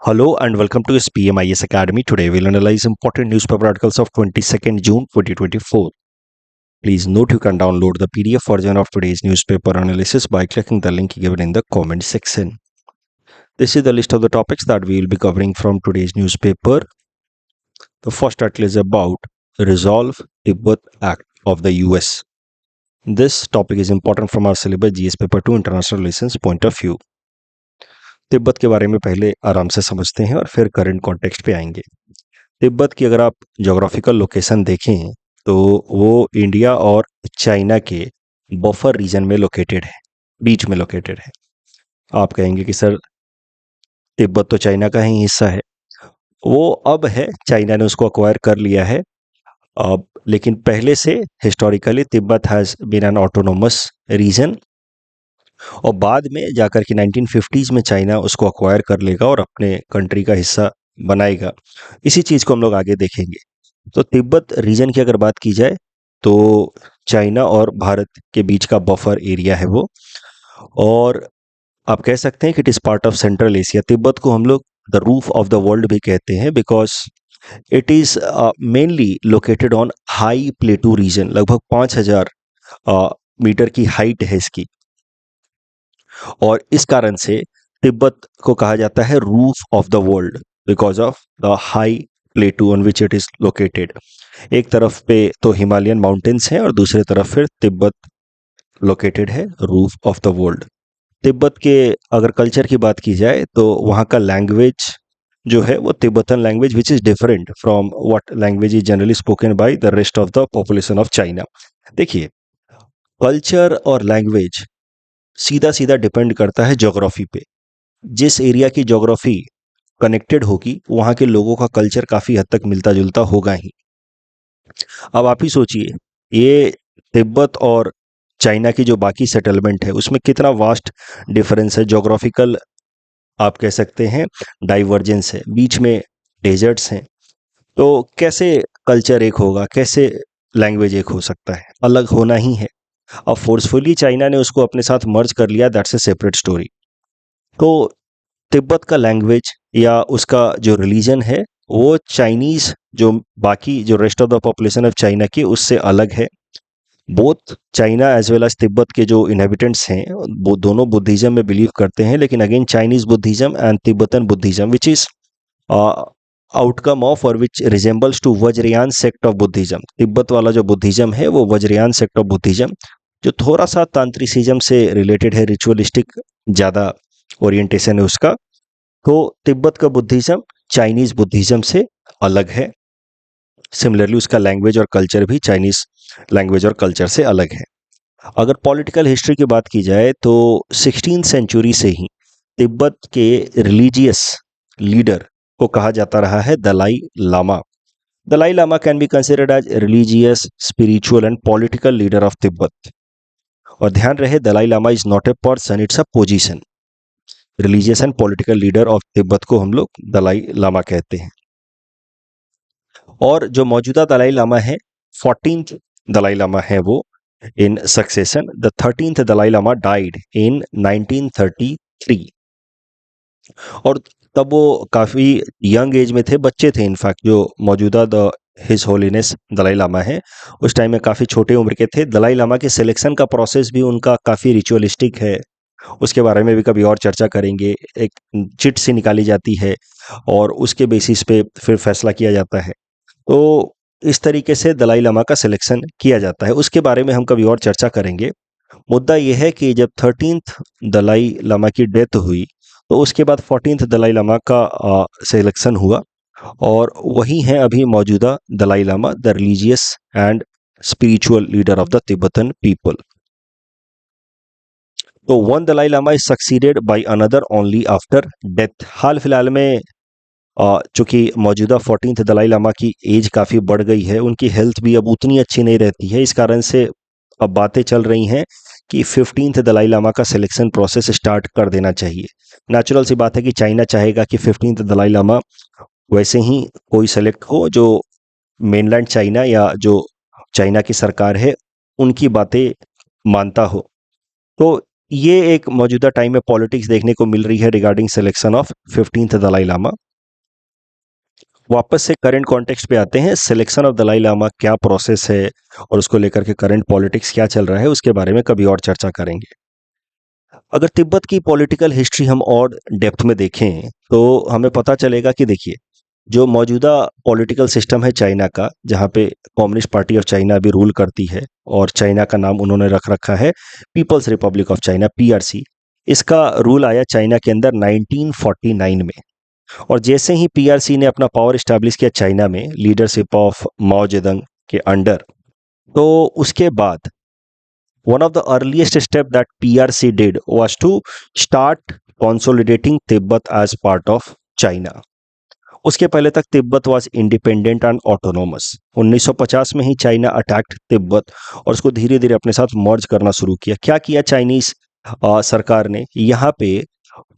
Hello and welcome to SPMIS Academy. Today we'll analyze important newspaper articles of 22nd June 2024. Please note you can download the PDF version of today's newspaper analysis by clicking the link given in the comment section. This is the list of the topics that we will be covering from today's newspaper. The first article is about Resolve Tibet Act of the US. This topic is important from our syllabus GS Paper 2 International Relations point of view. Tibet के बारे में पहले आराम से समझते हैं और फिर करंट कॉन्टेक्स्ट पे आएंगे। तिब्बत की अगर आप ज्योग्राफिकल लोकेशन देखें तो वो इंडिया और चाइना के बफर रीजन में लोकेटेड है, बीच में लोकेटेड है। आप कहेंगे कि सर तिब्बत तो चाइना का ही हिस्सा है। वो अब है, चाइना ने उसको अक्वायर कर लिया है अब, लेकिन पहले से historically Tibet has been an autonomous region और बाद में जाकर के 1950s में चाइना उसको अक्वायर कर लेगा और अपने कंट्री का हिस्सा बनाएगा। इसी चीज़ को हम लोग आगे देखेंगे। तो तिब्बत रीजन की अगर बात की जाए तो चाइना और भारत के बीच का बफर एरिया है वो, और आप कह सकते हैं कि it is part of central Asia. Tibet को हम लोग the roof of the world भी कहते हैं because it is mainly located on high plateau region. लगभग 5000 मीटर की हाइट है इसकी, और इस कारण से तिब्बत को कहा जाता है roof of the world because of the high प्लेटू on which it is located. एक तरफ पे तो हिमालयन माउंटेन्स हैं और दूसरे तरफ फिर तिब्बत लोकेटेड है, roof of the world. Tibet के अगर कल्चर की बात की जाए तो वहाँ का लैंग्वेज जो है वो Tibetan language which is different from what language is generally spoken by the rest of the population of China. देखिए, कल्चर और लैंग्वेज सीधा सीधा डिपेंड करता है ज्योग्राफी पे। जिस एरिया की ज्योग्राफी कनेक्टेड होगी वहाँ के लोगों का कल्चर काफ़ी हद तक मिलता जुलता होगा ही। अब आप ही सोचिए, ये तिब्बत और चाइना की जो बाकी सेटलमेंट है उसमें कितना वास्ट डिफरेंस है, ज्योग्राफिकल आप कह सकते हैं डाइवर्जेंस है, बीच में डेजर्ट्स हैं। तो कैसे कल्चर एक होगा, कैसे लैंग्वेज एक हो सकता है? अलग होना ही है। अब फोर्सफुली चाइना ने उसको अपने साथ मर्ज कर लिया, दैट्स ए सेपरेट स्टोरी। तो तिब्बत का लैंग्वेज या उसका जो रिलीजन है वो चाइनीज़ जो बाकी जो rest of the population of China की उससे अलग है। Both China as well as Tibet के जो इनहेबिटेंट्स हैं वो दोनों बुद्धिज्म में बिलीव करते हैं, लेकिन again Chinese Buddhism and Tibetan Buddhism which is outcome of और which resembles to Vajrayana sect of Buddhism. Tibet वाला जो बुद्धिज्म है वो वज्रयान सेक्ट ऑफ बुद्धिज्म जो थोड़ा सा तांत्रिसिज्म से रिलेटेड है, रिचुअलिस्टिक ज़्यादा ओरिएंटेशन है उसका। तो तिब्बत का बुद्धिज्म चाइनीज़ बुद्धिज्म से अलग है। सिमिलरली उसका लैंग्वेज और कल्चर भी चाइनीज़ लैंग्वेज और कल्चर से अलग है। अगर पॉलिटिकल हिस्ट्री की बात की जाए तो 16th सेंचुरी से ही तिब्बत के रिलीजियस लीडर को कहा जाता रहा है Dalai Lama. Dalai Lama can be considered as religious, spiritual and political leader of Tibet. और ध्यान रहे, Dalai Lama is not a person, it's a position. Religious and political leader of Tibet को हम लोग दलाई लामा कहते हैं। और जो मौजूदा दलाई लामा है, 14th दलाई लामा है वो in succession. The 13th Dalai Lama died in 1933, और तब वो काफ़ी यंग एज में थे, बच्चे थे इनफैक्ट। जो मौजूदा the his holiness Dalai Lama है उस टाइम में काफ़ी छोटे उम्र के थे। दलाई लामा के सिलेक्शन का प्रोसेस भी उनका काफ़ी रिचुअलिस्टिक है, उसके बारे में भी कभी और चर्चा करेंगे। एक चिट सी निकाली जाती है और उसके बेसिस पे फिर फैसला किया जाता है। तो इस तरीके से दलाई लामा का सिलेक्शन किया जाता है, उसके बारे में हम कभी और चर्चा करेंगे। मुद्दा यह है कि जब 13th दलाई लामा की डेथ हुई तो उसके बाद 14th दलाई लामा का सिलेक्शन हुआ, और वही हैं अभी मौजूदा Dalai Lama, the religious and spiritual leader of the Tibetan people. तो one Dalai Lama is succeeded by another only after death. हाल फिलहाल में चूँकि मौजूदा 14th दलाई लामा की एज काफ़ी बढ़ गई है, उनकी हेल्थ भी अब उतनी अच्छी नहीं रहती है, इस कारण से अब बातें चल रही हैं कि 15th दलाई लामा का सिलेक्शन प्रोसेस स्टार्ट कर देना चाहिए। नेचुरल सी बात है कि चाइना चाहेगा कि 15th दलाई लामा वैसे ही कोई सेलेक्ट हो जो मेनलैंड चाइना या जो चाइना की सरकार है उनकी बातें मानता हो। तो ये एक मौजूदा टाइम में पॉलिटिक्स देखने को मिल रही है regarding selection of 15th Dalai Lama. वापस से करंट कॉन्टेक्स्ट पे आते हैं। सिलेक्शन ऑफ दलाई लामा क्या प्रोसेस है और उसको लेकर के करंट पॉलिटिक्स क्या चल रहा है, उसके बारे में कभी और चर्चा करेंगे। अगर तिब्बत की पॉलिटिकल हिस्ट्री हम और डेप्थ में देखें तो हमें पता चलेगा कि देखिए, जो मौजूदा पॉलिटिकल सिस्टम है चाइना का, जहाँ पे कम्युनिस्ट पार्टी ऑफ चाइना अभी रूल करती है और चाइना का नाम उन्होंने रख रखा है people's republic of China, PRC. इसका रूल आया चाइना के अंदर 1949 में। और जैसे ही पीआरसी ने अपना पावर स्टैब्लिश किया चाइना में लीडरशिप ऑफ माओ जेडंग के अंडर, तो उसके बाद one of the earliest step that PRC did was to start consolidating Tibet as part of China. उसके पहले तक Tibet was independent and autonomous. 1950 में ही चाइना अटैक्ट तिब्बत और उसको धीरे धीरे अपने साथ मर्ज करना शुरू किया। क्या किया चाइनीज सरकार ने, यहाँ पे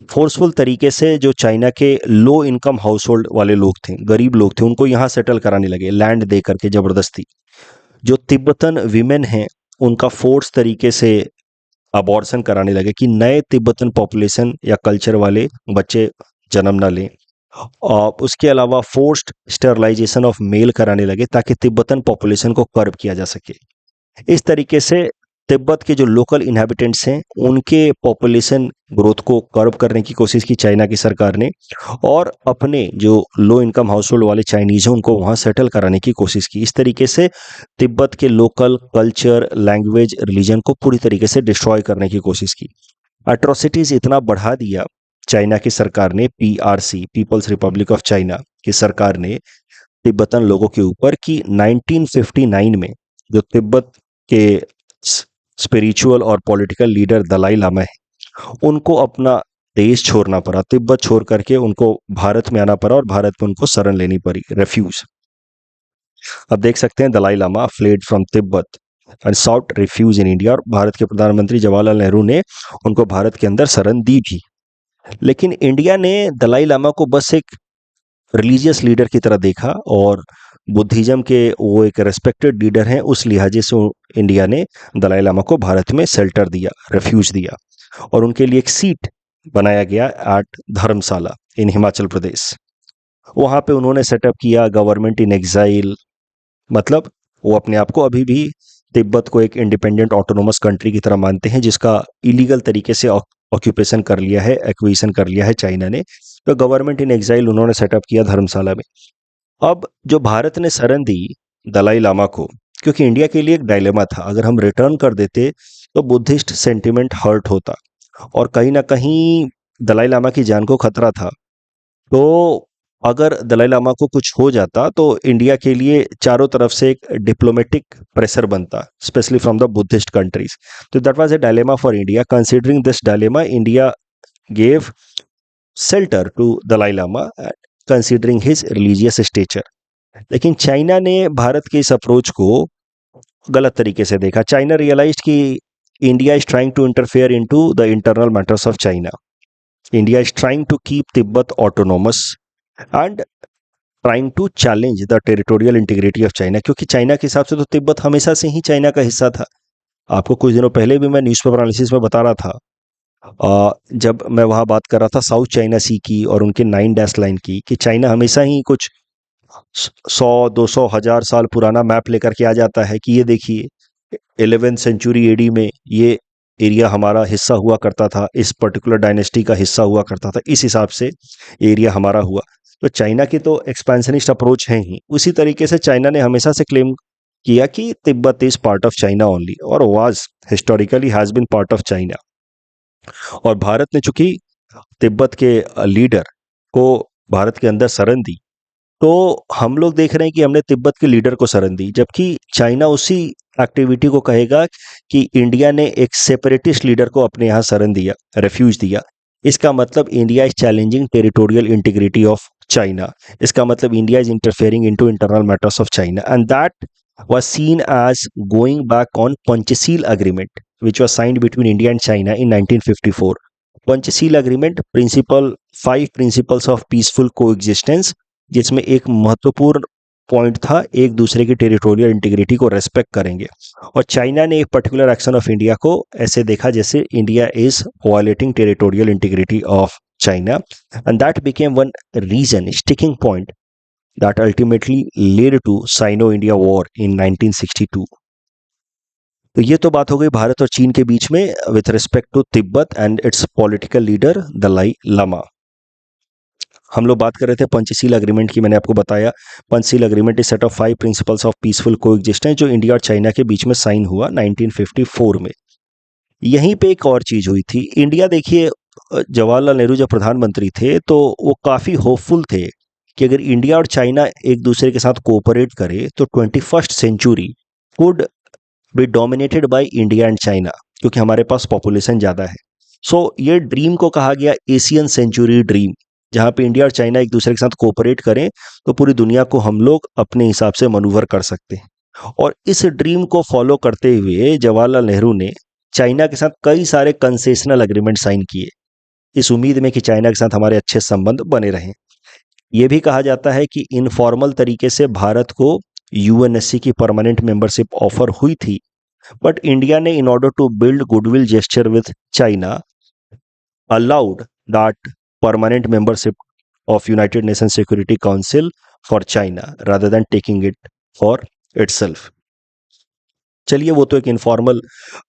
फोर्सफुल तरीके से जो चाइना के लो इनकम हाउस होल्ड वाले लोग थे, गरीब लोग थे, उनको यहाँ सेटल कराने लगे लैंड दे करके जबरदस्ती। जो तिब्बतन विमेन हैं उनका फोर्स तरीके से अबॉर्शन कराने लगे कि नए तिब्बतन पॉपुलेशन या कल्चर वाले बच्चे जन्म ना लें। और उसके अलावा फोर्स्ड स्टरलाइजेशन ऑफ मेल कराने लगे ताकि तिब्बतन पॉपुलेशन को कर्ब किया जा सके। इस तरीके से तिब्बत के जो लोकल इनहैबिटेंट्स हैं उनके पॉपुलेशन ग्रोथ को कर्ब करने की कोशिश की चाइना की सरकार ने, और अपने जो लो इनकम हाउस होल्ड वाले चाइनीज हैं उनको वहाँ सेटल कराने की कोशिश की। इस तरीके से तिब्बत के लोकल कल्चर, लैंग्वेज, रिलीजन को पूरी तरीके से डिस्ट्रॉय करने की कोशिश की। एट्रोसिटीज इतना बढ़ा दिया चाइना की सरकार ने, PRC people's republic of China की सरकार ने तिब्बतन लोगों के ऊपर कि 1959 में जो तिब्बत के स्पिरिचुअल और पॉलिटिकल लीडर दलाई लामा है उनको अपना देश छोड़ना पड़ा, तिब्बत छोड़ करके उनको भारत में आना पड़ा और भारत में उनको शरण लेनी पड़ी, रेफ्यूज। अब देख सकते हैं Dalai Lama fled from Tibet and sought refuge in India, और भारत के प्रधानमंत्री जवाहरलाल नेहरू ने उनको भारत के अंदर शरण दी भी। लेकिन इंडिया ने दलाई लामा को बस एक रिलीजियस लीडर की तरह देखा और बुद्धिज्म के वो एक रेस्पेक्टेड लीडर हैं, उस लिहाजे से इंडिया ने दलाई लामा को भारत में शेल्टर दिया, रेफ्यूज दिया, और उनके लिए एक सीट बनाया गया एट धर्मशाला इन हिमाचल प्रदेश। वहाँ पे उन्होंने सेटअप किया गवर्नमेंट इन एग्जाइल, मतलब वो अपने आप को अभी भी तिब्बत को एक इंडिपेंडेंट ऑटोनोमस कंट्री की तरह मानते हैं जिसका इलीगल तरीके से ऑक्यूपेशन कर लिया है, एक्विजिशन कर लिया है चाइना ने। तो गवर्नमेंट इन एग्जाइल उन्होंने सेटअप किया धर्मशाला में। अब जो भारत ने शरण दी दलाई लामा को, क्योंकि इंडिया के लिए एक डायलेमा था, अगर हम रिटर्न कर देते तो बुद्धिस्ट सेंटिमेंट हर्ट होता और कहीं ना कहीं दलाई लामा की जान को खतरा था। तो अगर दलाई लामा को कुछ हो जाता तो इंडिया के लिए चारों तरफ से एक डिप्लोमेटिक प्रेशर बनता, specially from the Buddhist countries. तो that was a dilemma for India. Considering this dilemma, India gave shelter to Dalai Lama considering his religious stature. लेकिन चाइना ने भारत के इस अप्रोच को गलत तरीके से देखा। चाइना रियलाइज्ड कि India is trying to interfere into the internal matters of China. India is trying to keep Tibet autonomous and trying to challenge the territorial integrity of China, क्योंकि चाइना के हिसाब से तो तिब्बत हमेशा से ही चाइना का हिस्सा था। आपको कुछ दिनों पहले भी मैं न्यूज़पेपर एनालिसिस में बता रहा था, जब मैं वहाँ बात कर रहा था साउथ चाइना सी की और उनके 9 डैश लाइन की, कि चाइना हमेशा ही कुछ 100, 200, 1000 साल पुराना मैप लेकर के आ जाता है कि ये देखिए 11th सेंचुरी एडी में ये एरिया हमारा हिस्सा हुआ करता था, इस पर्टिकुलर डायनेस्टी का हिस्सा हुआ करता था, इस हिसाब से एरिया हमारा हुआ। तो चाइना की तो एक्सपेंशनिस्ट अप्रोच है ही। उसी तरीके से चाइना ने हमेशा से क्लेम किया कि Tibet is part of China only, और was historically has been part of China. और भारत ने चूंकि तिब्बत के लीडर को भारत के अंदर शरण दी, तो हम लोग देख रहे हैं कि हमने तिब्बत के लीडर को शरण दी, जबकि चाइना उसी एक्टिविटी को कहेगा कि इंडिया ने एक सेपरेटिस्ट लीडर को अपने यहाँ शरण दिया, रेफ्यूज दिया। इसका मतलब India is challenging territorial integrity of China. इसका मतलब India is interfering into internal matters of China, and that was seen as going back on Panchashil Agreement, which was signed between India and China in 1954. Panchashil Agreement principle 5 principles of peaceful coexistence, जिसमें एक महत्वपूर्ण point था, एक दूसरे की territorial integrity को respect करेंगे। और चाइना ने एक पर्टिकुलर एक्शन ऑफ इंडिया को ऐसे देखा जैसे India is violating territorial integrity of China, and that became one reason, sticking point that ultimately led to Sino-India War in 1962। तो ये तो बात हो गई भारत और चीन के बीच में with respect to Tibet and its political leader Dalai Lama. हम लोग बात कर रहे थे पंचशील अग्रीमेंट की। मैंने आपको बताया Panchsheel agreement is set of 5 principles of peaceful coexistence जो इंडिया और चाइना के बीच में साइन हुआ 1954 में। यहीं पे एक और चीज हुई थी। इंडिया देखिए, जवाहरलाल नेहरू जब प्रधानमंत्री थे तो वो काफी होपफुल थे कि अगर इंडिया और चाइना एक दूसरे के साथ कोऑपरेट करे तो 21st century could be dominated by India and China, क्योंकि हमारे पास पॉपुलेशन ज़्यादा है। सो ये ड्रीम को कहा गया एशियन सेंचुरी ड्रीम, जहाँ पे इंडिया और चाइना एक दूसरे के साथ कोऑपरेट करें तो पूरी दुनिया को हम लोग अपने हिसाब से मनूवर कर सकते हैं। और इस ड्रीम को फॉलो करते हुए जवाहरलाल नेहरू ने चाइना के साथ कई सारे कंसेशनल एग्रीमेंट साइन किए, इस उम्मीद में कि चाइना के साथ हमारे अच्छे संबंध बने रहें। ये भी कहा जाता है कि इनफॉर्मल तरीके से भारत को यूएनएससी की परमानेंट मेंबरशिप ऑफर हुई थी, बट इंडिया ने in order to build goodwill gesture with China allowed that permanent membership of united nation security council for China rather than taking it for itself. चलिए, वो तो एक informal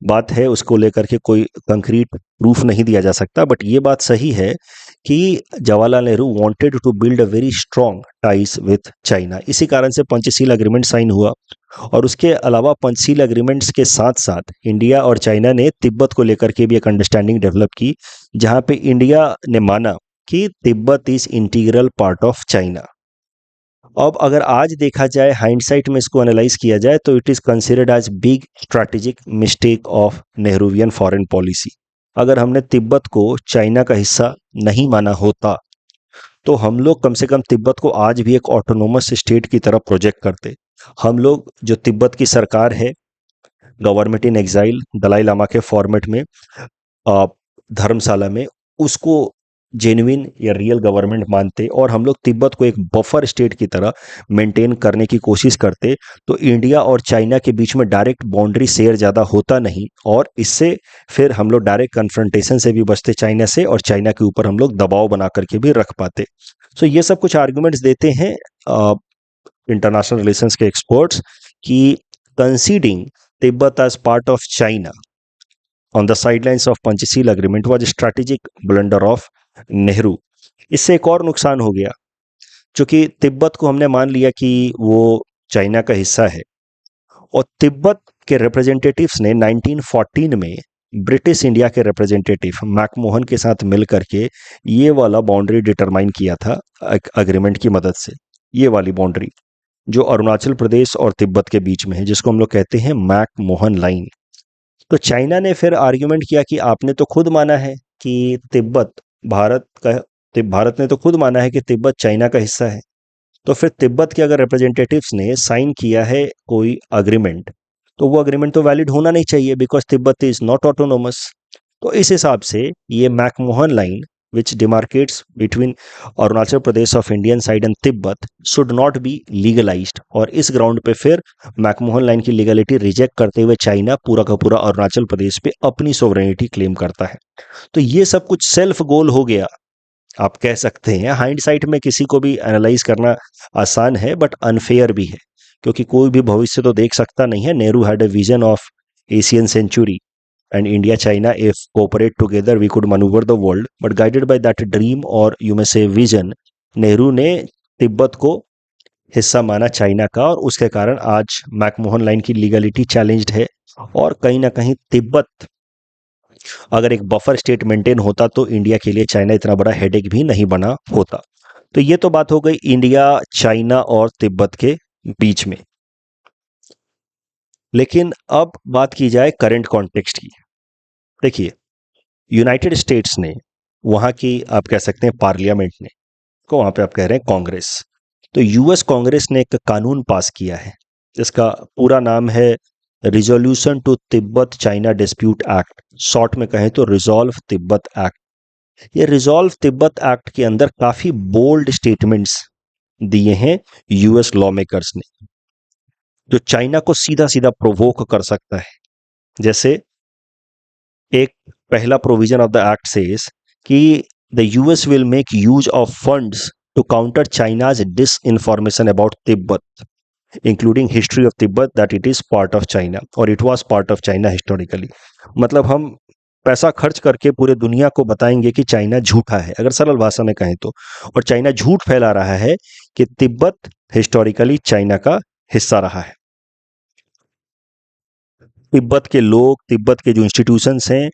बात है, उसको लेकर के कोई कंक्रीट प्रूफ नहीं दिया जा सकता, बट ये बात सही है कि Jawaharlal Nehru wanted to build a very strong ties with China. इसी कारण से पंचशील अग्रीमेंट साइन हुआ। और उसके अलावा पंचशील अग्रीमेंट्स के साथ साथ इंडिया और चाइना ने तिब्बत को लेकर के भी एक अंडरस्टैंडिंग डेवलप की, जहां पे इंडिया ने माना कि Tibet is integral part of China. अब अगर आज देखा जाए, हाइंडसाइट में इसको एनालाइज किया जाए, तो it is considered as big strategic mistake of Nehruvian foreign policy. अगर हमने तिब्बत को चाइना का हिस्सा नहीं माना होता तो हम लोग कम से कम तिब्बत को आज भी एक ऑटोनोमस स्टेट की तरह प्रोजेक्ट करते। हम लोग जो तिब्बत की सरकार है, government in exile Dalai Lama के फॉर्मेट में धर्मशाला में, उसको जेन्युइन या रियल गवर्नमेंट मानते और हम लोग तिब्बत को एक बफर स्टेट की तरह मेंटेन करने की कोशिश करते, तो इंडिया और चाइना के बीच में डायरेक्ट बाउंड्री शेयर ज़्यादा होता नहीं, और इससे फिर हम लोग डायरेक्ट कन्फ्रंटेशन से भी बचते चाइना से, और चाइना के ऊपर हम लोग दबाव बना करके भी रख पाते। सो ये सब कुछ आर्ग्यूमेंट्स देते हैं इंटरनेशनल रिलेशंस के एक्सपर्ट्स कि conceding Tibet as part of China on the sidelines of Panchsheel agreement was a strategic blunder of Nehru. इससे एक और नुकसान हो गया, क्योंकि तिब्बत को हमने मान लिया कि वो चाइना का हिस्सा है, और तिब्बत के रिप्रेजेंटेटिव्स ने 1914 में ब्रिटिश इंडिया के रिप्रेजेंटेटिव मैकमोहन के साथ मिल करके ये वाला बाउंड्री डिटरमाइन किया था अग्रीमेंट की मदद से। ये वाली बाउंड्री जो अरुणाचल प्रदेश और तिब्बत के बीच में है, जिसको हम लोग कहते हैं मैकमोहन लाइन। तो चाइना ने फिर आर्ग्यूमेंट किया कि आपने तो खुद माना है कि भारत ने तो खुद माना है कि तिब्बत चाइना का हिस्सा है, तो फिर तिब्बत के अगर रिप्रेजेंटेटिव्स ने साइन किया है कोई अग्रीमेंट, तो वो अग्रीमेंट तो वैलिड होना नहीं चाहिए, because Tibet is not autonomous. तो इस हिसाब से ये McMahon line which demarcates between Arunachal Pradesh of Indian side and Tibet should not be legalised, और इस ग्राउंड पे फिर मैकमोहन लाइन की लीगलिटी रिजेक्ट करते हुए चाइना पूरा का पूरा अरुणाचल प्रदेश पे अपनी सोवरेनिटी क्लेम करता है। तो ये सब कुछ सेल्फ गोल हो गया, आप कह सकते हैं। हाइंडसाइट में किसी को भी एनालाइज करना आसान है, बट अनफेयर भी है, क्योंकि कोई भी भविष्य तो देख सकता नहीं है। Nehru had a vision of Asian century and India China if cooperate together we could maneuver the world, but guided by that dream or you may say vision, Nehru ने तिब्बत को हिस्सा माना चाइना का, और उसके कारण आज मैकमोहन लाइन की लीगलिटी चैलेंज्ड है। और कहीं ना कहीं तिब्बत अगर एक बफर स्टेट मेंटेन होता तो इंडिया के लिए चाइना इतना बड़ा हेडेक भी नहीं बना होता। तो ये तो बात हो गई इंडिया चाइना और तिब्बत के बीच में। लेकिन अब बात की जाए करंट कॉन्टेक्स्ट की। देखिए, यूनाइटेड स्टेट्स ने, वहाँ की आप कह सकते हैं पार्लियामेंट ने, को वहाँ पे आप कह रहे हैं कांग्रेस, तो यूएस कांग्रेस ने एक कानून पास किया है जिसका पूरा नाम है resolution to Tibet China dispute act, short में कहें तो रिजॉल्व तिब्बत एक्ट। ये रिजॉल्व तिब्बत एक्ट के अंदर काफ़ी बोल्ड स्टेटमेंट्स दिए हैं यूएस लॉ मेकर्स ने, जो चाइना को सीधा सीधा प्रोवोक कर सकता है। जैसे एक पहला provision of the act says कि the US will make use of funds to counter China's disinformation about Tibet, including history of Tibet, that it is part of China और it was part of China historically. मतलब हम पैसा खर्च करके पूरे दुनिया को बताएंगे कि चाइना झूठा है, अगर सरल भाषा में कहें तो। और चाइना झूठ फैला रहा है कि तिब्बत हिस्टोरिकली चाइना का हिस्सा रहा है। तिब्बत के लोग, तिब्बत के जो इंस्टीट्यूशंस हैं,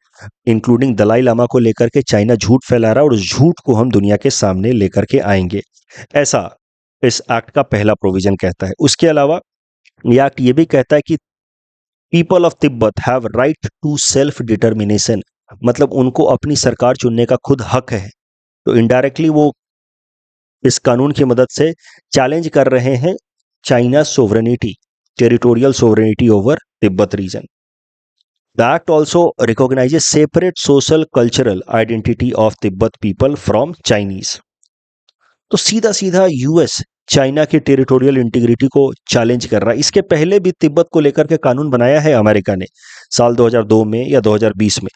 इंक्लूडिंग दलाई लामा को लेकर के चाइना झूठ फैला रहा है और उस झूठ को हम दुनिया के सामने लेकर के आएंगे, ऐसा इस एक्ट का पहला प्रोविजन कहता है। उसके अलावा यह एक्ट ये भी कहता है कि people of Tibet have right to self determination, मतलब उनको अपनी सरकार चुनने का खुद हक है। तो इनडायरेक्टली वो इस कानून की मदद से चैलेंज कर रहे हैं China sovereignty, territorial sovereignty over Tibet region. The act also recognizes separate social cultural identity of Tibet people from Chinese. तो सीधा सीधा यूएस चाइना की टेरिटोरियल इंटीग्रिटी को चैलेंज कर रहा है। इसके पहले भी तिब्बत को लेकर के कानून बनाया है अमेरिका ने, साल 2002 में या 2020 में।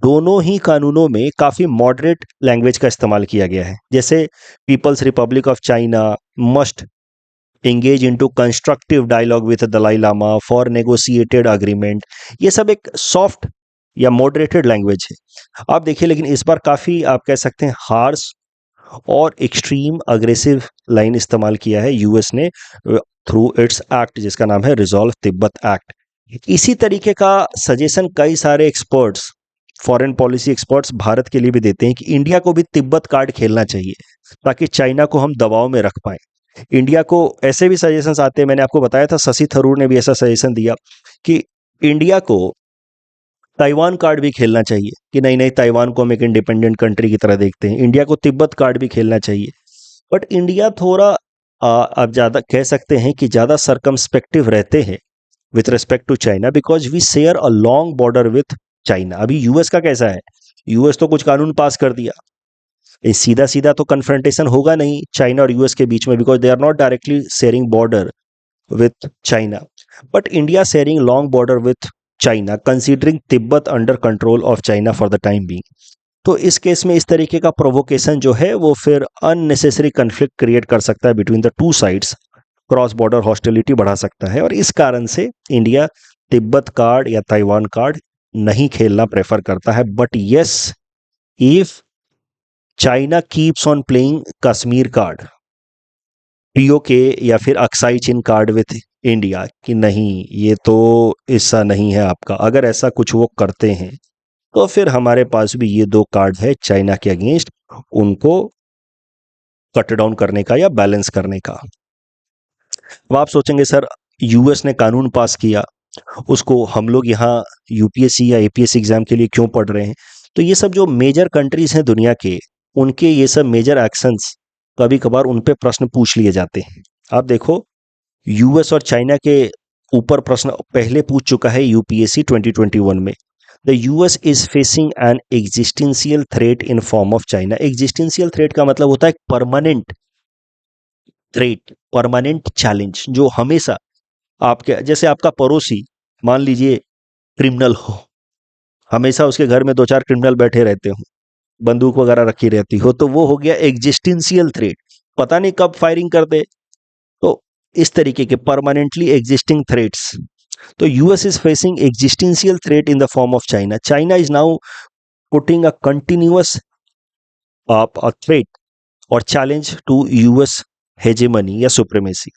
दोनों ही कानूनों में काफी मॉडरेट लैंग्वेज का इस्तेमाल किया गया है, जैसे people's republic of China must engage into constructive dialogue with Dalai Lama for negotiated agreement। ये सब एक सॉफ्ट या मॉडरेटेड लैंग्वेज है। आप देखिए, लेकिन इस बार काफ़ी आप कह सकते हैं हार्श और एक्सट्रीम अग्रेसिव लाइन इस्तेमाल किया है यूएस ने थ्रू इट्स एक्ट, जिसका नाम है रिजॉल्व तिब्बत एक्ट। इसी तरीके का सजेशन कई सारे experts, foreign policy experts Bharat के लिए भी देते हैं कि इंडिया को भी तिब्बत कार्ड खेलना चाहिए, ताकि चाइना को हम दबाव में रख पाएं। इंडिया को ऐसे भी सजेशंस आते हैं, मैंने आपको बताया था शशि थरूर ने भी ऐसा सजेशन दिया कि इंडिया को ताइवान कार्ड भी खेलना चाहिए, कि नहीं नहीं ताइवान को हम एक इंडिपेंडेंट कंट्री की तरह देखते हैं, इंडिया को तिब्बत कार्ड भी खेलना चाहिए। बट इंडिया थोड़ा अब ज़्यादा कह सकते हैं कि ज़्यादा सर्कमस्पेक्टिव रहते हैं with respect to China, because we share a long border with China. अभी यूएस का कैसा है, यूएस तो कुछ कानून पास कर दिया, सीधा सीधा तो कन्फ्रंटेशन होगा नहीं चाइना और यूएस के बीच में, because they are not directly sharing border with China. But India sharing long border with China, considering Tibet under control of China for the time being. तो इस केस में इस तरीके का प्रोवोकेशन जो है वो फिर अननेसेसरी कन्फ्लिक्ट क्रिएट कर सकता है between the two sides, cross border hostility बढ़ा सकता है, और इस कारण से इंडिया तिब्बत कार्ड या ताइवान कार्ड नहीं खेलना प्रेफर करता है। But yes, if China keeps on playing Kashmir card, PoK या फिर Aksai chin card with India, कि नहीं ये तो ऐसा नहीं है आपका, अगर ऐसा कुछ वो करते हैं तो फिर हमारे पास भी ये दो कार्ड है चाइना के अगेंस्ट, उनको कट डाउन करने का या बैलेंस करने का। अब आप सोचेंगे सर यूएस ने कानून पास किया, उसको हम लोग यहाँ यूपीएससी या एपीएससी एग्जाम के लिए क्यों पढ़ रहे हैं? तो ये सब जो मेजर कंट्रीज हैं दुनिया के, उनके ये सब मेजर एक्शंस कभी कभार उन पे प्रश्न पूछ लिए जाते हैं। आप देखो यूएस और चाइना के ऊपर प्रश्न पहले पूछ चुका है यूपीएससी 2021 में। The US is facing an existential threat in form of China. Existential threat का मतलब होता है परमानेंट थ्रेट, परमानेंट चैलेंज, जो हमेशा आपके, जैसे आपका पड़ोसी मान लीजिए क्रिमिनल हो, हमेशा उसके घर में 2-4 क्रिमिनल बैठे रहते हो, बंदूक वगैरह रखी रहती हो, तो वो हो गया एग्जिस्टेंशियल थ्रेट, पता नहीं कब फायरिंग कर दे। तो इस तरीके के परमानेंटली एग्जिस्टिंग थ्रेट्स। तो US is facing existential threat in the form of China. China is now putting a continuous threat और चैलेंज टू यूएस हेजेमनी या supremacy,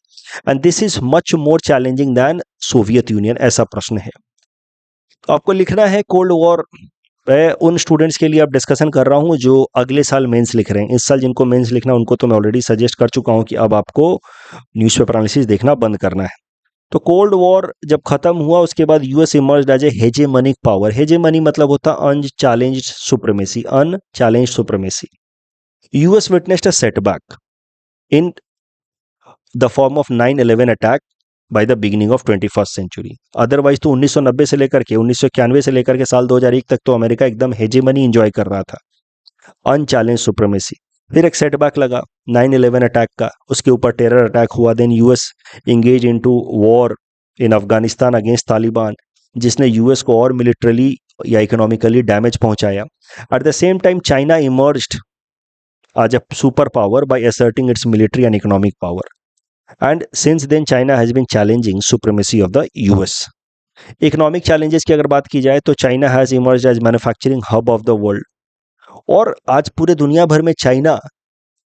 and this is much more challenging than Soviet Union. ऐसा प्रश्न है। तो आपको लिखना है cold war. मैं उन स्टूडेंट्स के लिए अब डिस्कशन कर रहा हूं जो अगले साल मेंस लिख रहे हैं। इस साल जिनको मेंस लिखना उनको तो मैं ऑलरेडी सजेस्ट कर चुका हूं कि अब आपको न्यूज़पेपर एनालिसिस देखना बंद करना है। तो कोल्ड वॉर जब खत्म हुआ उसके बाद US emerged as a hegemonic power. Hegemony मतलब होता unchallenged supremacy, unchallenged supremacy. US witnessed a setback in the form of 9/11 attack by the beginning of 21st century. Otherwise तो 1990 से लेकर के 1991 से लेकर के साल 2001 तक तो अमेरिका एकदम हेजेमनी एंजॉय कर रहा था, अनचैलेंज सुप्रीमेसी। फिर एक सेटबैक लगा 9/11 अटैक का, उसके ऊपर टेरर अटैक हुआ, then US engage into war in Afghanistan against Taliban, जिसने यूएस को और मिलिटरली या इकोनॉमिकली डैमेज पहुंचाया। At the same time China emerged as a superpower by asserting its military and economic power. And since then, China has been challenging supremacy of the US. Economic challenges की अगर बात की जाए तो China has emerged as manufacturing hub of the world, और आज पूरे दुनिया भर में चाइना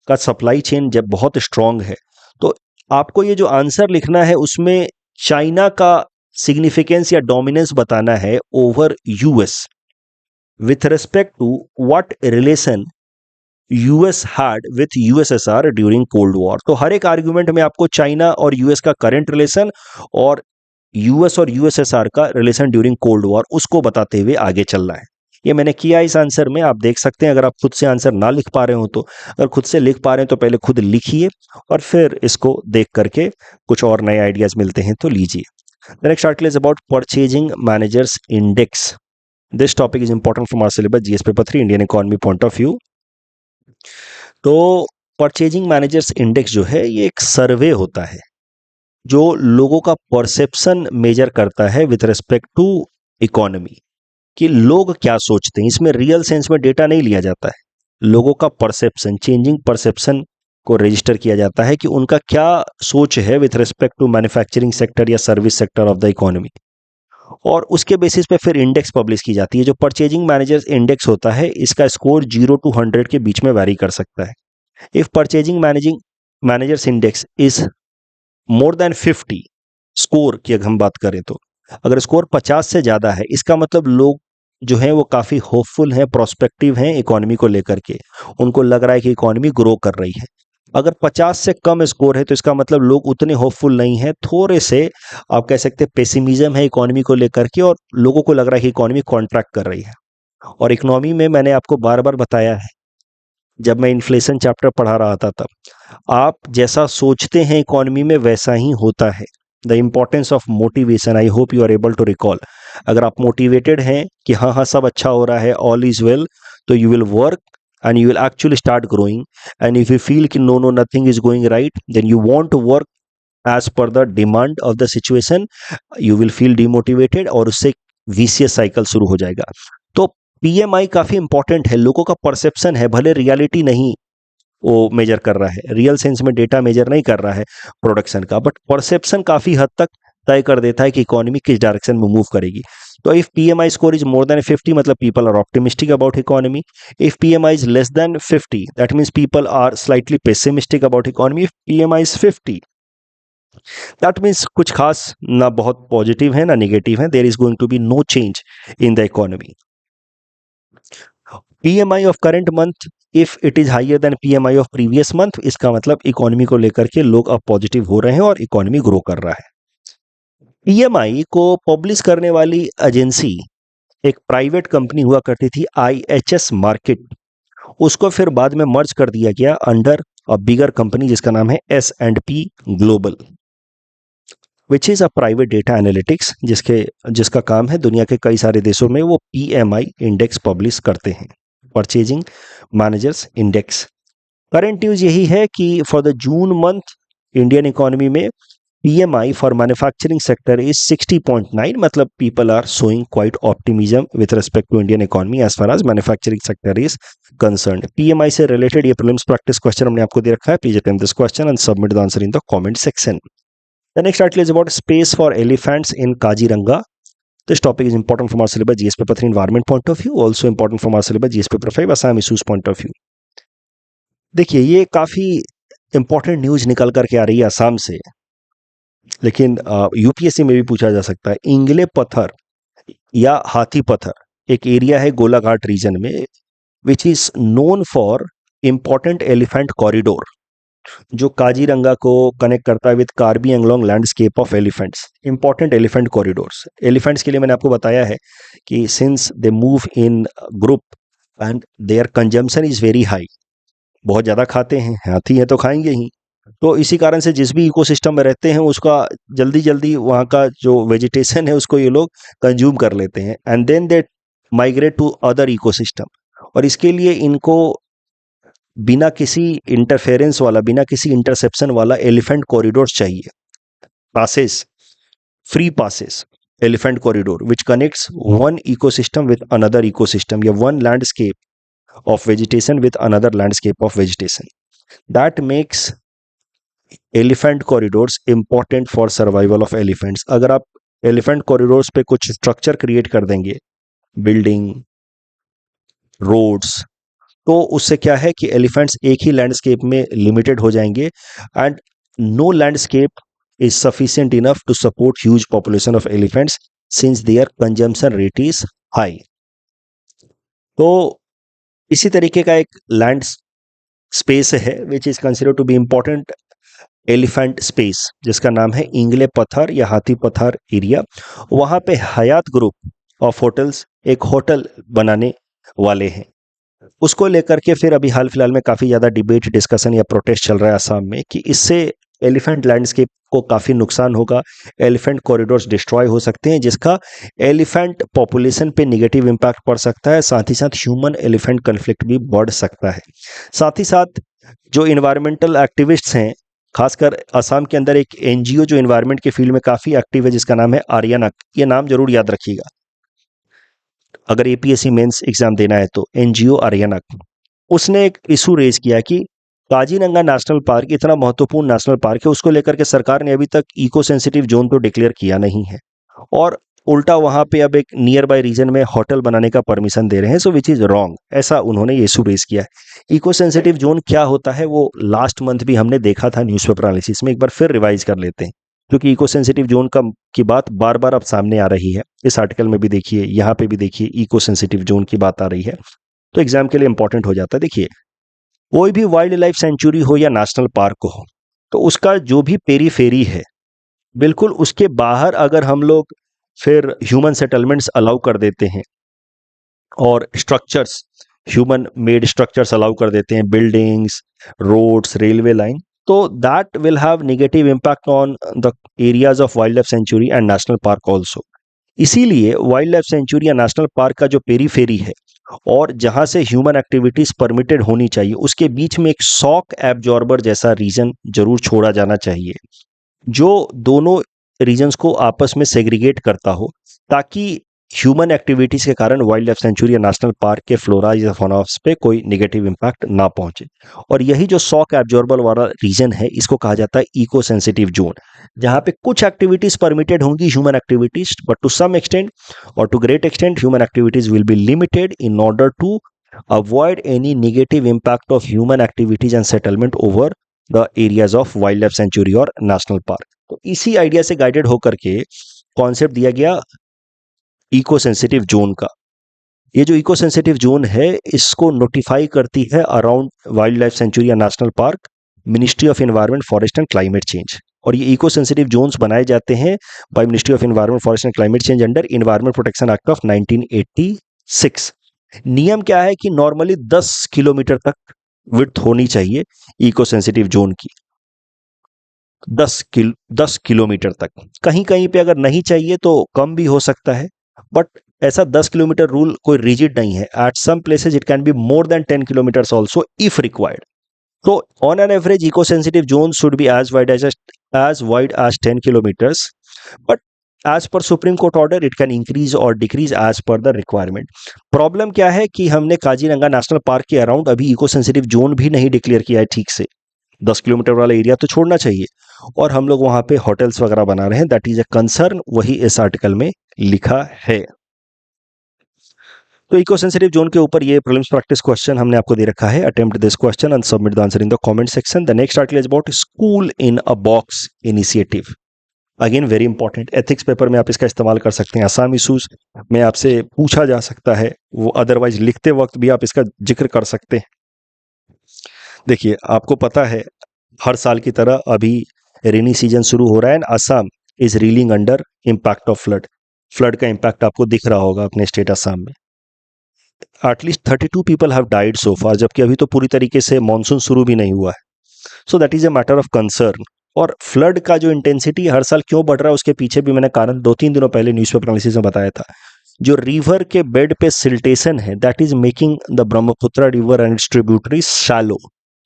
का सप्लाई चेन जब बहुत स्ट्रांग है, तो आपको ये जो आंसर लिखना है उसमें चाइना का सिग्निफिकेंस या डोमिनेंस बताना है over US with respect to what relation US had with USSR during cold war. तो हर एक आर्ग्यूमेंट में आपको चाइना और यूएस का करंट रिलेशन और यूएस और यूएसएसआर का रिलेशन ड्यूरिंग कोल्ड वॉर उसको बताते हुए आगे चलना है। ये मैंने किया इस आंसर में, आप देख सकते हैं। अगर आप खुद से आंसर ना लिख पा रहे हो तो, अगर खुद से लिख पा रहे हैं तो पहले खुद लिखिए और फिर इसको देख करके कुछ और नए आइडियाज मिलते हैं तो लीजिए। The next article is about purchasing managers index. This topic is important from our syllabus GS paper 3 Indian economy point of view. तो परचेजिंग मैनेजर्स इंडेक्स जो है ये एक सर्वे होता है जो लोगों का परसेप्शन मेजर करता है विथ रिस्पेक्ट टू इकोनॉमी, कि लोग क्या सोचते हैं। इसमें रियल सेंस में डेटा नहीं लिया जाता है, लोगों का परसेप्शन, चेंजिंग परसेप्शन को रजिस्टर किया जाता है कि उनका क्या सोच है with respect to manufacturing sector या service sector of the economy, और उसके बेसिस पे फिर इंडेक्स पब्लिश की जाती है। जो परचेजिंग मैनेजर्स इंडेक्स होता है इसका स्कोर 0 to 100 के बीच में वैरी कर सकता है। If purchasing managers index is more than 50 score की अगर हम बात करें तो, अगर स्कोर 50 से ज्यादा है इसका मतलब लोग जो हैं वो काफी होपफुल हैं, प्रोस्पेक्टिव हैं इकोनॉमी को लेकर के, उनको लग रहा है कि इकोनॉमी ग्रो कर रही है। अगर 50 से कम स्कोर है तो इसका मतलब लोग उतने होपफुल नहीं हैं, थोड़े से आप कह सकते हैं पेसिमिज्म है इकोनॉमी को लेकर के, और लोगों को लग रहा है कि इकोनॉमी कॉन्ट्रैक्ट कर रही है। और इकोनॉमी में मैंने आपको बार बार बताया है, जब मैं इन्फ्लेशन चैप्टर पढ़ा रहा था तब, आप जैसा सोचते हैं इकोनॉमी में वैसा ही होता है। The importance of motivation, I hope you are able to recall. अगर आप मोटिवेटेड हैं कि हाँ हाँ सब अच्छा हो रहा है, ऑल इज वेल, तो you will work and you will actually start growing. And if you feel कि no nothing is going right, then you want to work as per the demand of the situation, you will feel demotivated और उससे vicious cycle शुरू हो जाएगा। तो PMI काफी important है, लोगों का परसेप्शन है, भले रियलिटी नहीं वो मेजर कर रहा है, रियल सेंस में डेटा मेजर नहीं कर रहा है प्रोडक्शन का, बट परसेप्शन काफी हद तक तय कर देता है कि इकोनॉमी किस डायरेक्शन में मूव करेगी। तो if PMI score is more than 50 मतलब people are optimistic about economy. If PMI is less than 50 that means people are slightly pessimistic about economy. If PMI is 50 that means कुछ खास ना बहुत positive है ना negative है, there is going to be no change in the economy. PMI of current month if it is higher than PMI of previous month, इसका मतलब economy को लेकर के लोग अब पॉजिटिव हो रहे हैं और इकोनॉमी ग्रो कर रहा है। PMI को पब्लिश करने वाली एजेंसी एक प्राइवेट कंपनी हुआ करती थी IHS मार्केट, उसको फिर बाद में मर्ज कर दिया गया अंडर अ बिगर कंपनी जिसका नाम है S&P global, which is a private data analytics, जिसका काम है दुनिया के कई सारे देशों में वो PMI इंडेक्स पब्लिश करते हैं, purchasing managers index. Current news यही है कि for the June month Indian economy में PMI for manufacturing sector is 60.9, मतलब people are showing quite optimism with respect to Indian economy as far as manufacturing sector is concerned. PMI से related ये prelims practice question हमने आपको दे रखा है, please attempt this question and submit the answer in the comment section. The next article is about space for elephants in Kaziranga. This topic is important from our syllabus GS paper 3 environment point of view, also important from our syllabus GS paper 5 Assam issues point of view. देखिए ये काफी important news निकल करके आ रही है असम से, लेकिन UPSC में भी पूछा जा सकता है। इंगले पत्थर या हाथी पत्थर एक एरिया है गोलाघाट रीजन में which is known for important elephant corridor, जो काजीरंगा को कनेक्ट करता है with Karbi Anglong landscape of elephants. Important elephant corridors, elephants के लिए मैंने आपको बताया है कि since they move in group and their consumption is very high, बहुत ज़्यादा खाते हैं, हाथी है तो खाएंगे ही, तो इसी कारण से जिस भी इकोसिस्टम में रहते हैं उसका जल्दी जल्दी वहाँ का जो वेजिटेशन है उसको ये लोग कंज्यूम कर लेते हैं and then they migrate to other ecosystem. और इसके लिए इनको बिना किसी इंटरफेरेंस वाला, बिना किसी इंटरसेप्शन वाला एलिफेंट कॉरिडोर चाहिए, passes, free passes, elephant corridor which connects one ecosystem with another ecosystem या one landscape of vegetation with another landscape of vegetation. That makes elephant corridors important for survival of elephants. अगर आप elephant corridors पे कुछ structure create कर देंगे, building, roads, तो उससे क्या है कि एलिफेंट्स एक ही लैंडस्केप में लिमिटेड हो जाएंगे and no landscape is sufficient enough to support huge population of elephants since their consumption rate is high. तो इसी तरीके का एक लैंड स्पेस है which is considered to be important elephant space, जिसका नाम है इंगले पत्थर या हाथी पत्थर एरिया. वहां पे हयात ग्रुप ऑफ होटल्स एक होटल बनाने वाले हैं. उसको लेकर के फिर अभी हाल फिलहाल में काफी ज्यादा डिबेट, डिस्कशन या प्रोटेस्ट चल रहा है असम में कि इससे एलिफेंट लैंडस्केप को काफी नुकसान होगा, एलिफेंट कॉरिडोर्स डिस्ट्रॉय हो सकते हैं, जिसका एलिफेंट पॉपुलेशन पे निगेटिव इम्पैक्ट पड़ सकता है. साथ ही साथ ह्यूमन एलिफेंट कन्फ्लिक्ट भी बढ़ सकता है. साथ ही साथ जो इन्वायरमेंटल एक्टिविस्ट्स हैं, खासकर असम के अंदर एक एनजीओ जो इन्वायरमेंट के फील्ड में काफी एक्टिव है जिसका नाम है आर्यनक, ये नाम जरूर याद रखिएगा अगर एपीएससी मेंस एग्जाम देना है तो, एनजीओ आर्यनक. उसने एक इशू रेज किया कि काजीरंगा नेशनल पार्क इतना महत्वपूर्ण नेशनल पार्क है, उसको लेकर के सरकार ने अभी तक इको सेंसिटिव जोन तो डिक्लेयर किया नहीं है और उल्टा वहां पे अब एक नियर बाय रीजन में होटल बनाने का परमिशन दे रहे हैं. सो विच इज रॉन्ग, ऐसा उन्होंने ये इशू रेज किया है. इको सेंसिटिव जोन क्या होता है वो लास्ट मंथ भी हमने देखा था न्यूज़पेपर एनालिसिस में, एक बार फिर रिवाइज कर लेते हैं क्योंकि इको सेंसिटिव जोन का की बात बार बार अब सामने आ रही है. इस आर्टिकल में भी देखिए, यहाँ पे भी देखिए, इको सेंसिटिव जोन की बात आ रही है तो एग्जाम के लिए इंपॉर्टेंट हो जाता है. देखिए, कोई भी वाइल्ड लाइफ सेंचुरी हो या नेशनल पार्क हो, तो उसका जो भी पेरीफेरी है, बिल्कुल उसके बाहर अगर हम लोग फिर ह्यूमन सेटलमेंट्स अलाउ कर देते हैं और structures, human made structures allow कर देते हैं, बिल्डिंग्स, रोड्स, रेलवे लाइन, तो that will have negative impact on the areas of wild life century and national park also. इसीलिए वाइल्ड लाइफ सेंचुरी या नेशनल पार्क का जो पेरीफेरी है और जहां से ह्यूमन एक्टिविटीज परमिटेड होनी चाहिए, उसके बीच में एक शॉक एब्जॉर्बर जैसा रीजन जरूर छोड़ा जाना चाहिए जो दोनों रीजन्स को आपस में सेग्रीगेट करता हो, ताकि ह्यूमन एक्टिविटीज के कारण वाइल्ड लाइफ सेंचुरी या नेशनल पार्क के फ्लोरा या फौनास पे कोई नेगेटिव इम्पैक्ट ना पहुंचे. और यही जो शॉक एब्जॉर्बर वाला रीजन है, इसको कहा जाता है इको सेंसिटिव जोन, जहां पे कुछ एक्टिविटीज परमिटेड होंगी, human activities, but to some extent और to great extent human activities will be limited in order to avoid any negative impact of human activities and settlement over the areas of wild life sanctuary और national park. तो इसी idea से guided होकर के concept दिया गया eco sensitive zone का. ये जो इको सेंसिटिव जोन है, इसको नोटिफाई करती है अराउंड वाइल्ड लाइफ सेंचुरी या national park ministry of environment, forest and climate change. और ये इको सेंसिटिव जोन्स बनाए जाते हैं by ministry of environment, forest and climate change under environment protection act of 1986. नियम क्या है कि नॉर्मली 10 किलोमीटर तक विड्थ होनी चाहिए इको सेंसिटिव जोन की, 10 किलोमीटर तक. कहीं कहीं पे अगर नहीं चाहिए तो कम भी हो सकता है, बट ऐसा 10 किलोमीटर रूल कोई रिजिड नहीं है. At some places it can be more than 10 kilometres also if required. तो on an average eco sensitive zone should be as wide as 10 kilometres, but as per Supreme Court order it can increase और decrease as per the requirement. Problem क्या है कि हमने Kaziranga national park के around अभी eco sensitive zone भी नहीं declare किया है ठीक से. 10 किलोमीटर वाला एरिया तो छोड़ना चाहिए और हम लोग वहां पे होटल्स वगैरह बना रहे हैं. दैट इज अ कंसर्न, वही इस आर्टिकल में लिखा है. तो इको सेंसिटिव जोन के ऊपर ये प्रीलिम्स प्रैक्टिस क्वेश्चन हमने आपको दे रखा है. Attempt this question and submit the answer in the comment section. The next article is about school in a box initiative. Again very important, ethics paper में आप इसका इस्तेमाल कर सकते हैं, आसाम इशूज में आपसे पूछा जा सकता है, वो अदरवाइज लिखते वक्त भी आप इसका जिक्र कर सकते हैं. देखिए, आपको पता है हर साल की तरह अभी रेनी सीजन शुरू हो रहा है and Assam is reeling under impact of flood का इम्पैक्ट आपको दिख रहा होगा अपने स्टेट असम में. At least 32 people have died so far, जबकि अभी तो पूरी तरीके से मानसून शुरू भी नहीं हुआ है. So that is a matter of concern. और फ्लड का जो इंटेंसिटी हर साल क्यों बढ़ रहा है उसके पीछे भी मैंने कारण 2-3 दिनों पहले न्यूज़पेपर एनालिसिस में बताया था. जो रिवर के बेड पे सिल्टेशन है that is making the Brahmaputra river and it's tributaries shallow,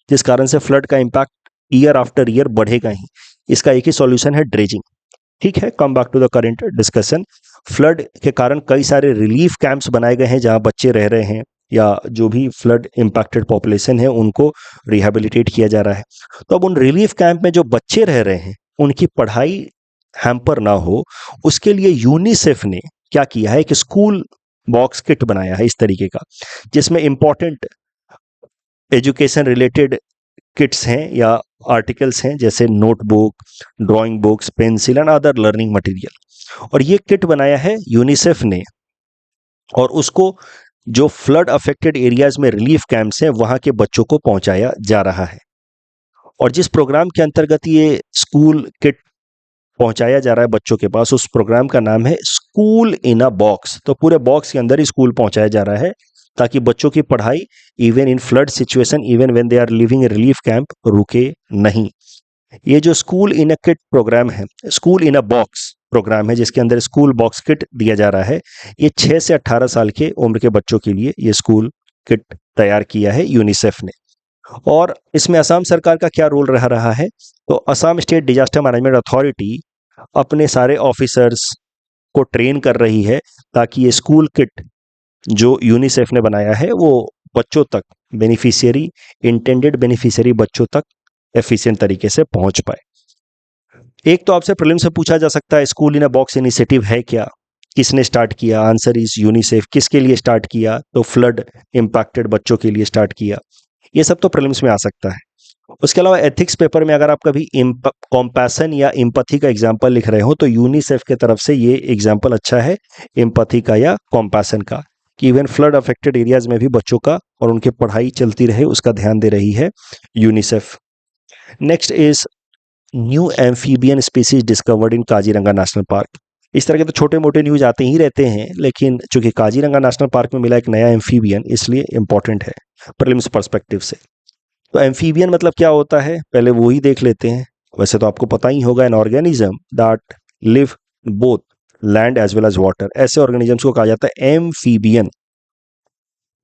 जिस कारण से फ्लड का इम्पैक्ट ईयर आफ्टर ईयर बढ़ेगा ही। इसका एक ही सॉल्यूशन है, ड्रेजिंग। ठीक है, come back to the current discussion. Flood के कारण कई सारे रिलीफ कैंप्स बनाए गए हैं जहां बच्चे रह रहे हैं या जो भी फ्लड इम्पैक्टेड पॉपुलेशन है उनको रिहेबिलिटेट किया जा रहा है। तो अब उन रिलीफ कैंप में जो बच्चे रह रहे हैं उनकी पढ़ाई हैम्पर ना हो, उसके लिए यूनिसेफ ने क्या किया है, एक स्कूल बॉक्स किट बनाया है इस तरीके का, जिसमें इंपॉर्टेंट एजुकेशन रिलेटेड किट्स हैं या आर्टिकल्स हैं, जैसे notebook, drawing books, pencil and other learning material. और ये किट बनाया है यूनिसेफ ने, और उसको जो फ्लड अफेक्टेड एरियाज में रिलीफ कैंप्स हैं वहां के बच्चों को पहुंचाया जा रहा है। और जिस प्रोग्राम के अंतर्गत ये स्कूल किट पहुंचाया जा रहा है बच्चों के पास, उस प्रोग्राम का नाम है स्कूल इन अ बॉक्स। तो पूरे बॉक्स के अंदर ही स्कूल पहुंचाया जा रहा है ताकि बच्चों की पढ़ाई even in flood situation, even when they are living in relief camp, रुके नहीं। ये जो school in a kit program है, school in a box program है, जिसके अंदर स्कूल बॉक्स किट दिया जा रहा है, ये 6 से 18 साल के उम्र के बच्चों के लिए ये स्कूल किट तैयार किया है यूनिसेफ ने। और इसमें असम सरकार का क्या रोल रहा है, तो Assam state disaster management authority अपने सारे ऑफिसर्स को ट्रेन कर रही है ताकि ये स्कूल किट जो यूनिसेफ ने बनाया है वो बच्चों तक, बेनिफिशियरी, इंटेंडेड बेनिफिशियरी बच्चों तक एफिशिएंट तरीके से पहुंच पाए। एक तो आपसे प्रीलिम्स से पूछा जा सकता है school in a box initiative है क्या, किसने स्टार्ट किया? Answer is UNICEF. किसके लिए स्टार्ट किया? तो फ्लड इंपैक्टेड बच्चों के लिए स्टार्ट किया। ये सब तो प्रीलिम्स में आ सकता है। उसके अलावा एथिक्स पेपर में अगर आप कभी कॉम्पैशन या एम्पैथी का एग्जाम्पल लिख रहे हो तो यूनिसेफ की तरफ से ये एग्जाम्पल अच्छा है एम्पैथी का या कॉम्पैशन का, कि इवन फ्लड अफेक्टेड एरियाज में भी बच्चों का और उनकी पढ़ाई चलती रहे उसका ध्यान दे रही है UNICEF. Next is new amphibian species discovered in Kaziranga national park. इस तरह के तो छोटे मोटे न्यूज आते ही रहते हैं, लेकिन चूंकि काजीरंगा नेशनल पार्क में मिला एक नया एम्फीबियन, इसलिए इंपॉर्टेंट है प्रीलिम्स पर्सपेक्टिव से। तो एम्फीबियन मतलब क्या होता है, पहले वो ही देख लेते हैं। वैसे तो आपको पता ही होगा, an organism that live both land as well as water. ऐसे ऑर्गेनिजम्स को कहा जाता है amphibian,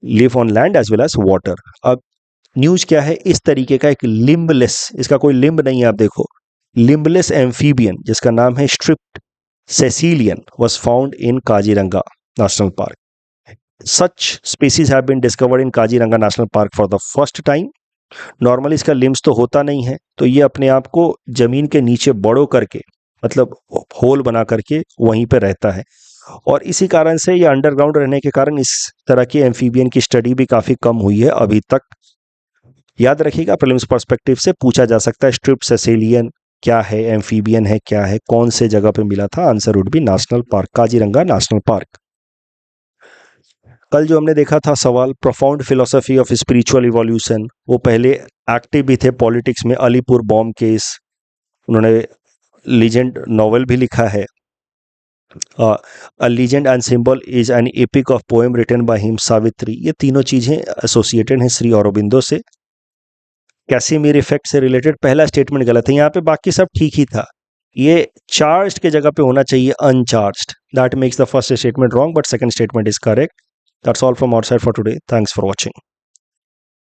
live on land as well as water. अब न्यूज क्या है, इस तरीके का एक लिम्बलेस, इसका कोई लिम्ब नहीं है, आप देखो, लिम्बलेस एम्फीबियन जिसका नाम है stripped सेसिलियन was found in Kaziranga National Park. Such species have been discovered in Kaziranga National Park for the first time. Normally इसका लिम्स तो होता नहीं है, तो ये अपने आप को जमीन के नीचे बड़ो करके, मतलब होल बना करके वहीं पे रहता है, और इसी कारण से ये अंडरग्राउंड रहने के कारण इस तरह की एम्फीबियन की स्टडी भी काफ़ी कम हुई है अभी तक। याद रखिएगा, प्रीलिम्स पर्सपेक्टिव से पूछा जा सकता है स्ट्रिप्ड सेसिलियन क्या है, एम्फीबियन है क्या है, कौन से जगह पे मिला था? Answer would be national park, Kaziranga national park. कल जो हमने देखा था सवाल, profound philosophy of spiritual evolution, वो पहले एक्टिव भी थे पॉलिटिक्स में, अलीपुर बॉम्ब केस, उन्होंने लीजेंड नॉवेल भी लिखा है, a legend and symbol is an epic of poem written by him, Savitri. ये तीनों चीजें एसोसिएटेड हैं श्री अरबिंदो से। कैसिमीर इफेक्ट से रिलेटेड पहला स्टेटमेंट गलत है, यहाँ पे बाकी सब ठीक ही था। ये चार्ज्ड के जगह पे होना चाहिए uncharged, that makes the first statement wrong but second statement is correct. That's all from our side for today, thanks for watching.